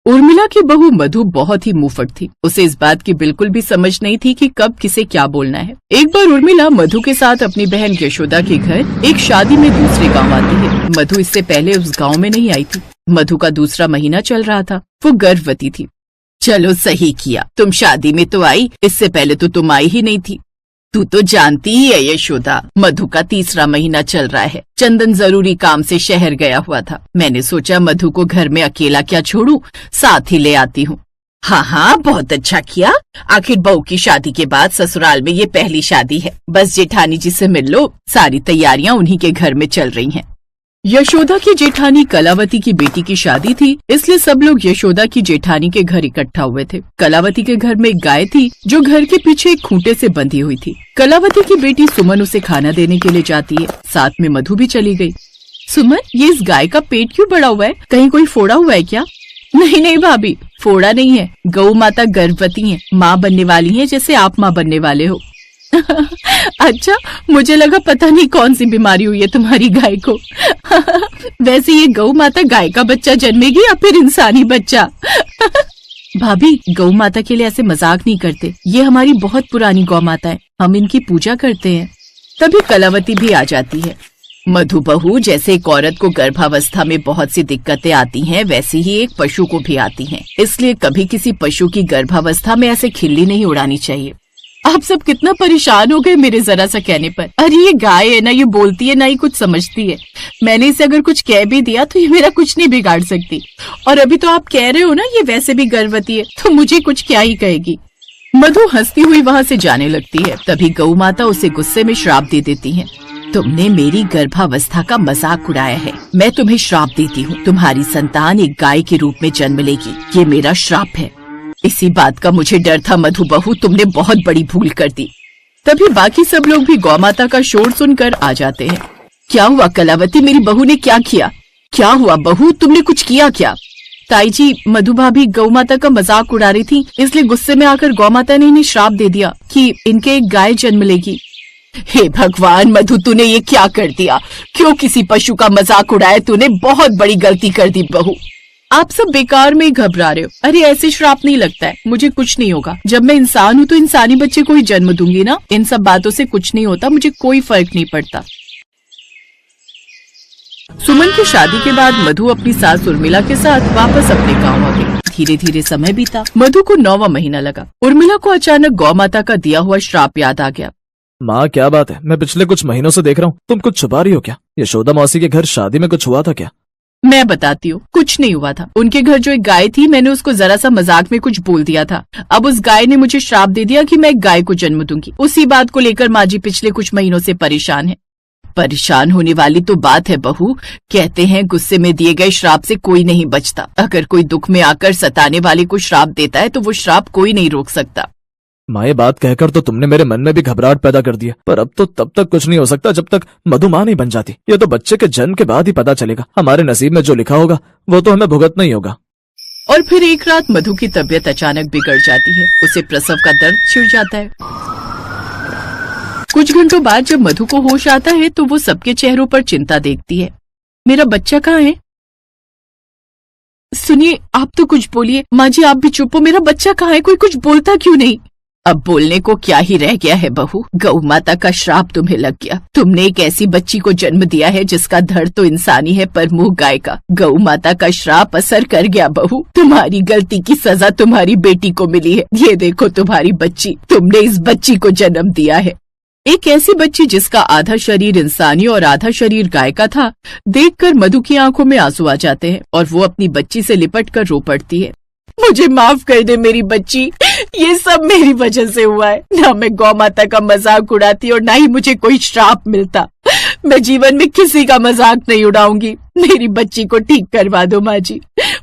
उर्मिला की बहू मधु बहुत ही मुंहफट थी। उसे इस बात की बिल्कुल भी समझ नहीं थी कि कब किसे क्या बोलना है। एक बार उर्मिला मधु के साथ अपनी बहन यशोदा के घर एक शादी में दूसरे गांव आती है। मधु इससे पहले उस गांव में नहीं आई थी। मधु का दूसरा महीना चल रहा था। वो गर्भवती थी। चलो सही किया, तुम शादी में तो आई, इससे पहले तो तुम आई ही नहीं थी। तू तो जानती ही है यशोदा, मधु का तीसरा महीना चल रहा है। चंदन जरूरी काम से शहर गया हुआ था। मैंने सोचा मधु को घर में अकेला क्या छोड़ूं, साथ ही ले आती हूँ। हाँ, बहुत अच्छा किया। आखिर बहू की शादी के बाद ससुराल में ये पहली शादी है। बस जेठानी जी से मिल लो, सारी तैयारियां उन्हीं के घर में चल रही हैं। यशोदा की जेठानी कलावती की बेटी की शादी थी, इसलिए सब लोग यशोदा की जेठानी के घर इकट्ठा हुए थे। कलावती के घर में एक गाय थी जो घर के पीछे एक खूंटे से बंधी हुई थी। कलावती की बेटी सुमन उसे खाना देने के लिए जाती है। साथ में मधु भी चली गई। सुमन, ये इस गाय का पेट क्यों बड़ा हुआ है? कहीं कोई फोड़ा हुआ है क्या? नहीं भाभी, फोड़ा नहीं है। गौ माता गर्भवती है, माँ बनने वाली है, जैसे आप माँ बनने वाले हो। अच्छा, मुझे लगा पता नहीं कौन सी बीमारी हुई है तुम्हारी गाय को। वैसे ये गौ माता गाय का बच्चा जन्मेगी या फिर इंसानी बच्चा? भाभी, गौ माता के लिए ऐसे मजाक नहीं करते। ये हमारी बहुत पुरानी गौ माता है, हम इनकी पूजा करते हैं। तभी कलावती भी आ जाती है। मधु बहू, जैसे एक औरत को गर्भावस्था में बहुत सी दिक्कतें आती हैं, वैसे ही एक पशु को भी आती हैं। इसलिए कभी किसी पशु की गर्भावस्था में ऐसे खिल्ली नहीं उड़ानी चाहिए। आप सब कितना परेशान हो गए मेरे जरा सा कहने पर। अरे ये गाय है ना, ये बोलती है ना ही कुछ समझती है। मैंने इसे अगर कुछ कह भी दिया तो ये मेरा कुछ नहीं बिगाड़ सकती। और अभी तो आप कह रहे हो ना ये वैसे भी गर्भवती है, तो मुझे कुछ क्या ही कहेगी। मधु हंसती हुई वहाँ से जाने लगती है। तभी गौ माता उसे गुस्से में श्राप दे देती है। तुमने मेरी गर्भावस्था का मजाक उड़ाया है, मैं तुम्हें श्राप देती हूँ। तुम्हारी संतान एक गाय के रूप में जन्म लेगी, ये मेरा श्राप है। इसी बात का मुझे डर था मधु बहू, तुमने बहुत बड़ी भूल कर दी। तभी बाकी सब लोग भी गौ माता का शोर सुनकर आ जाते हैं। क्या हुआ कलावती, मेरी बहू ने क्या किया? क्या हुआ बहू, तुमने कुछ किया क्या? ताई जी, मधु भाभी गौ माता का मजाक उड़ा रही थी, इसलिए गुस्से में आकर गौ माता ने इन्हें श्राप दे दिया कि इनके एक गाय जन्म लेगी। हे भगवान मधु, तूने ये क्या कर दिया? क्यों किसी पशु का मजाक उड़ाया? तूने बहुत बड़ी गलती कर दी बहू। आप सब बेकार में ही घबरा रहे हो। अरे ऐसे श्राप नहीं लगता है, मुझे कुछ नहीं होगा। जब मैं इंसान हूँ तो इंसानी बच्चे को ही जन्म दूंगी ना। इन सब बातों से कुछ नहीं होता, मुझे कोई फर्क नहीं पड़ता। सुमन की शादी के बाद मधु अपनी सास उर्मिला के साथ वापस अपने गांव आ गई। धीरे धीरे समय बीता। मधु को 9वां महीना लगा। उर्मिला को अचानक गौ माता का दिया हुआ श्राप याद आ गया। माँ, क्या बात है? मैं पिछले कुछ महीनों से देख रहा हूँ, तुम कुछ छुपा रही हो क्या? यशोदा मौसी के घर शादी में कुछ हुआ था क्या? मैं बताती हूँ, कुछ नहीं हुआ था। उनके घर जो एक गाय थी, मैंने उसको जरा सा मजाक में कुछ बोल दिया था। अब उस गाय ने मुझे श्राप दे दिया कि मैं एक गाय को जन्म दूंगी। उसी बात को लेकर माँ जी पिछले कुछ महीनों से परेशान है। परेशान होने वाली तो बात है बहू। कहते हैं गुस्से में दिए गए श्राप से कोई नहीं बचता। अगर कोई दुख में आकर सताने वाले को श्राप देता है तो वो श्राप कोई नहीं रोक सकता। माँ, ये बात कहकर तो तुमने मेरे मन में भी घबराहट पैदा कर दिया। पर अब तो तब तक कुछ नहीं हो सकता जब तक मधु माँ नहीं बन जाती। ये तो बच्चे के जन्म के बाद ही पता चलेगा। हमारे नसीब में जो लिखा होगा वो तो हमें भुगतना ही होगा। और फिर एक रात मधु की तबीयत अचानक बिगड़ जाती है। उसे प्रसव का दर्द छिड़ जाता है। कुछ घंटों बाद जब मधु को होश आता है तो वो सबके चेहरों पर चिंता देखती है। मेरा बच्चा कहाँ है? सुनिए, आप तो कुछ बोलिए। माँ जी, आप भी चुप हो। मेरा बच्चा कहाँ है? कोई कुछ बोलता क्यों नहीं? अब बोलने को क्या ही रह गया है बहू। गौ माता का श्राप तुम्हें लग गया। तुमने एक ऐसी बच्ची को जन्म दिया है जिसका धड़ तो इंसानी है पर मुंह गाय का। गौ माता का श्राप असर कर गया बहू। तुम्हारी गलती की सजा तुम्हारी बेटी को मिली है। ये देखो तुम्हारी बच्ची, तुमने इस बच्ची को जन्म दिया है। एक ऐसी बच्ची जिसका आधा शरीर इंसानी और आधा शरीर गाय का था, देखकर मधु की आंखों में आंसू आ जाते हैं और वो अपनी बच्ची से लिपट कर रो पड़ती है। मुझे माफ कर दे मेरी बच्ची, ये सब मेरी वजह से हुआ है। ना मैं गौ माता का मजाक उड़ाती और ना ही मुझे कोई श्राप मिलता। मैं जीवन में किसी का मजाक नहीं उड़ाऊंगी। मेरी बच्ची को ठीक करवा दो माँ जी।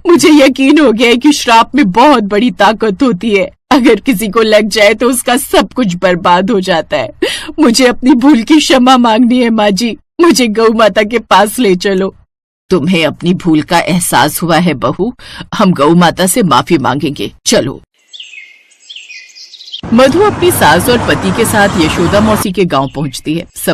मुझे यकीन हो गया है कि श्राप में बहुत बड़ी ताकत होती है। अगर किसी को लग जाए तो उसका सब कुछ बर्बाद हो जाता है। मुझे अपनी भूल की क्षमा मांगनी है माँ जी। मुझे गौ माता के पास ले चलो। तुम्हें अपनी भूल का एहसास हुआ है बहू, हम गौ माता से माफी मांगेंगे। चलो। मधु अपनी सास और पति के साथ यशोदा मौसी के गांव पहुंचती है। सब